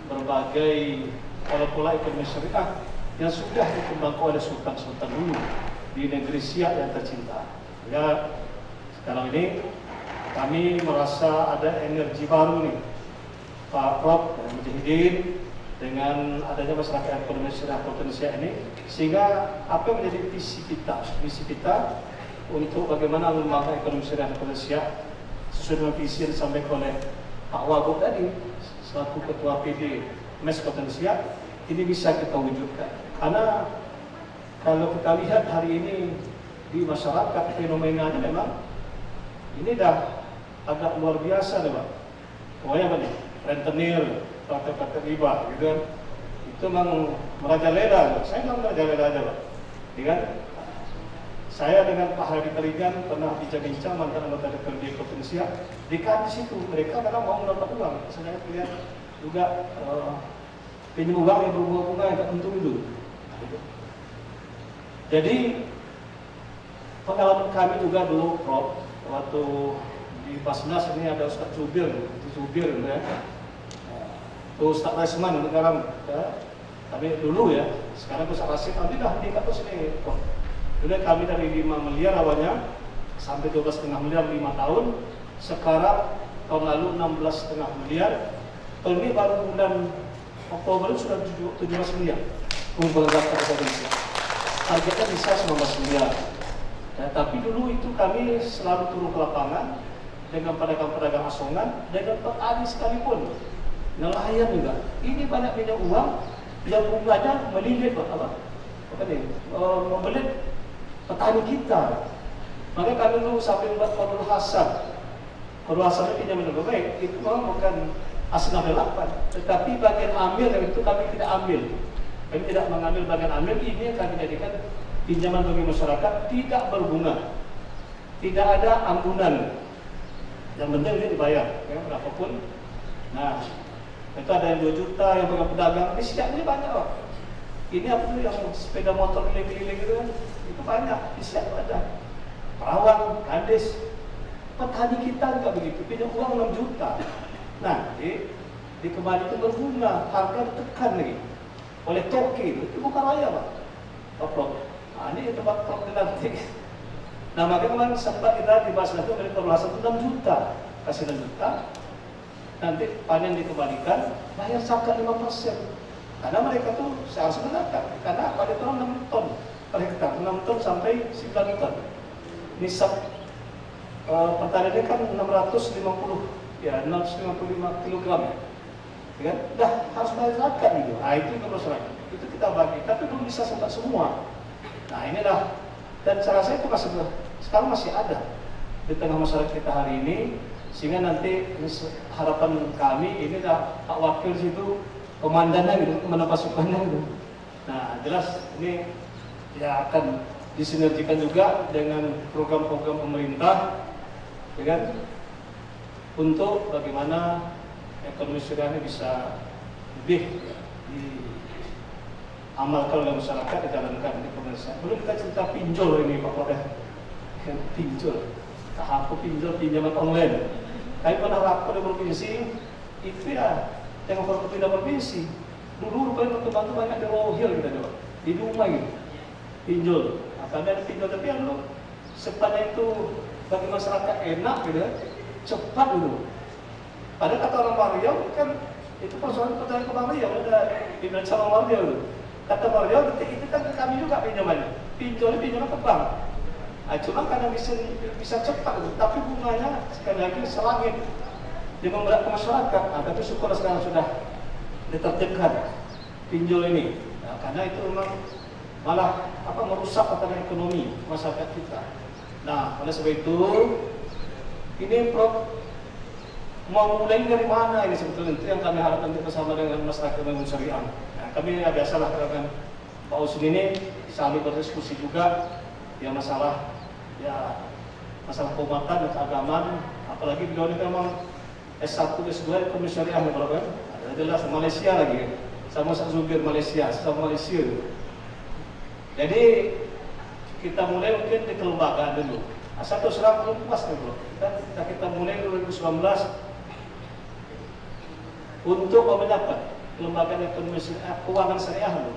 berbagai pola-pola ekonomi syariah yang sudah dikembangkan oleh sultan-sultan dulu di negeri Siak yang tercinta. Ya, sekarang ini kami merasa ada energi baru nih, Pak Prof dan Mujahidin, dengan adanya masyarakat ekonomi syariah Kabupaten Siak ini, sehingga apa yang menjadi visi kita untuk bagaimana mengembangkan ekonomi syariah Kabupaten Siak sesuai dengan visi yang disampaikan oleh Pak Wagub tadi selaku Ketua PD MES Kabupaten Siak, ini bisa kita wujudkan. Karena kalau kita lihat hari ini di masyarakat fenomenanya memang ini dah agak luar biasa deh Pak. Pokoknya apa nih? Rentenir, praktek-praktek riba, gitu kan? Itu memang merajalela. Saya memang merajalela aja Pak. Kan? Saya dengan Pak Hadi Kaligan pernah bincang-bincang mantan anggota DPRD Kabupaten Siak. Di situ mereka memang mau mendapat uang. Saya lihat juga pinjam uang yang berbunga-bunga yang tak tentu itu. Gitu. Jadi pengalaman kami juga dulu Prof, waktu di Basnas ini ada Ustaz Zubir ya. Ustaz Rasman sekarang ya. Kami dulu ya, sekarang Ustaz Rasid nanti dah di atas ini Prof. Dulu kami dari 5 miliar awalnya sampai 12,5 miliar 5 tahun. Sekarang tahun lalu 16,5 miliar. Tahun ini baru bulan Oktober sudah 17 miliar. Kumpulan daftar Indonesia. Targetnya bisa 19 miliar. Ya, tapi dulu itu kami selalu turun ke lapangan dengan pedagang-pedagang asongan, dengan petani sekalipun, nelayan juga. Ini banyak punya uang yang bunganya melilit membelit petani kita. Maka kami dulu sampai membuat Qardul Hasan. Qardul Hasan itu pinjaman lebih baik. Itu memang bukan asnaf 8, tetapi bagian amil yang itu kami tidak ambil. Kami tidak mengambil bagian amil. Ini yang kami jadikan pinjaman bagi masyarakat tidak berbunga, tidak ada ambunan. Yang penting dia dibayar, ya, berapapun. Nah, itu ada yang 2 juta, yang pedagang. Di Siak ini banyak Pak. Ini apa tuh yang sepeda motor keliling-keliling gitu kan? Itu banyak. Di Siak ada. Perawang, kades. Petani kita juga begitu. Pinjam uang 6 juta. Nanti dikembalikan berbunga, harga ditekan lagi oleh toke itu bukan raya Pak. Prof. Nah, ini tempat Prof nanti. Nah, makanya kemarin sempat kita dibahas itu dari perluasan 6 juta, kasih 6 juta, nanti panen dikembalikan, bayar zakat 5%. Karena mereka tuh seharusnya menangkap, karena pada tahun 6 ton per hektar, 6 ton sampai 9 ton. Nisab pertaniannya kan 655 kilogram ya. Kan? Dah harus bayar zakat gitu. Nah, itu juga masyarakat. Itu kita bagi, tapi belum bisa sempat semua. Nah, inilah, dan saya rasa itu sekarang masih ada di tengah masyarakat kita hari ini, sehingga nanti harapan kami ini dah Pak Wakil situ komandannya gitu, komandan pasukannya gitu. Nah, jelas ini ya akan disinergikan juga dengan program-program pemerintah, ya kan? Untuk bagaimana ekonomi syariah ini bisa lebih diamalkan oleh masyarakat, dijalankan di pemerintah. Belum kita cerita pinjol ini Pak Wadah, pinjol, tahap pinjol pinjaman online. Kami pernah lapor di provinsi, itu ya yang pindah provinsi. Dulu rupanya berkembang itu banyak di Rohil kita coba, di rumah gitu, pinjol. Nah, kami ada pinjol tapi yang dulu sepanjang itu bagi masyarakat enak gitu, cepat dulu. Padahal kata orang Mario kan itu persoalan pertanyaan ke Mario ada di sama Mario dulu. Kata Mario itu kan ke kami juga pinjamannya, pinjolnya ke bank. Nah, cuma karena bisa cepat gitu, tapi bunganya sekali lagi selangit. Dia memberat ke masyarakat. Nah, tapi syukur sekarang sudah ditertibkan pinjol ini. Nah, karena itu memang malah merusak tatanan ekonomi masyarakat kita. Nah, oleh sebab itu ini Prof mau mulai dari mana ini sebetulnya itu yang kami harapkan bersama dengan masyarakat ekonomi syariah. Nah, kami ya biasalah dengan Pak Usun ini selalu berdiskusi juga ya masalah keumatan dan keagamaan, apalagi beliau ini memang S1, S2 ekonomi syariah ya kan. Ada jelas Malaysia lagi sama Zubir Malaysia, sama Malaysia. Jadi kita mulai mungkin di kelembagaan dulu. Satu serang belum puas nih bro. Kita mulai 2019 untuk apa? Kelembagaan ekonomi syariah, keuangan syariah dulu.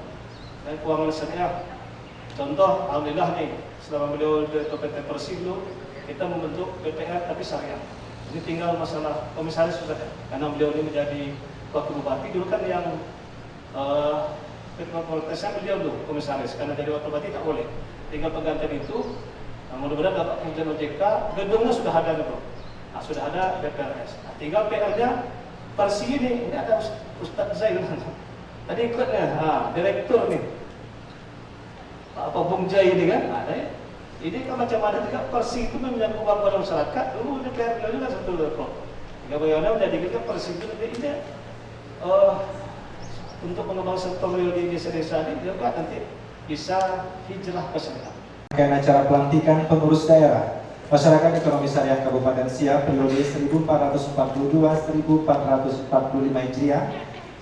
Dan keuangan syariah. Contoh, alhamdulillah nih, selama beliau di PT Persib dulu, kita membentuk BPR tapi syariah. Ini tinggal masalah komisaris sudah, karena beliau ini menjadi wakil bupati dulu kan yang Metropolitasnya beliau dulu komisaris, karena jadi wakil bupati tak boleh. Tinggal penggantian itu. Nah, mudah-mudahan dapat pengujian OJK, gedungnya sudah ada dulu. Nah, sudah ada BPRS. Nah, tinggal PR-nya Persi ini ada Ustadz Zain. Tadi ikutnya, direktur nih. Pak Bung Jai ini kan, ada ya. Ini kan macam ada juga Persi itu menyangkut uang pada masyarakat. Dulu DPR beliau juga sebetulnya Prof. Bagaimana menjadikan Persi itu ini untuk mengembang sektor real di desa-desa ini juga nanti bisa hijrah ke sana. Rangkaian acara pelantikan pengurus daerah Masyarakat Ekonomi Syariah Kabupaten Siak periode 1442-1445 Hijriah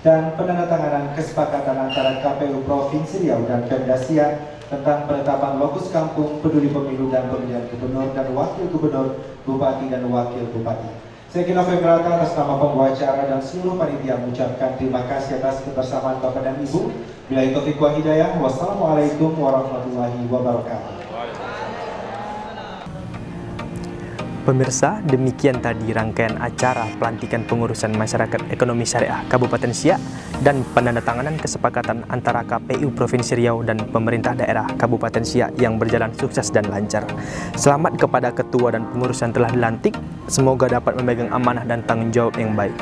dan penandatanganan kesepakatan antara KPU Provinsi Riau dan Pemda Siak tentang penetapan lokus kampung peduli pemilu dan pemilihan gubernur dan wakil gubernur, bupati dan wakil bupati. Saya Kino Febrata atas nama pembawa acara dan seluruh panitia mengucapkan terima kasih atas kebersamaan Bapak dan Ibu. Billahi taufiq wal hidayah. Wassalamualaikum warahmatullahi wabarakatuh. Pemirsa, demikian tadi rangkaian acara pelantikan pengurusan masyarakat ekonomi syariah Kabupaten Siak dan penandatanganan kesepakatan antara KPU Provinsi Riau dan pemerintah daerah Kabupaten Siak yang berjalan sukses dan lancar. Selamat kepada ketua dan pengurus yang telah dilantik, semoga dapat memegang amanah dan tanggung jawab yang baik.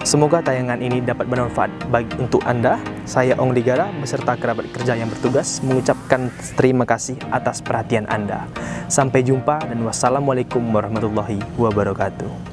Semoga tayangan ini dapat bermanfaat untuk Anda. Saya Ong Ligara beserta kerabat kerja yang bertugas mengucapkan terima kasih atas perhatian Anda. Sampai jumpa dan wassalamualaikum warahmatullahi wabarakatuh.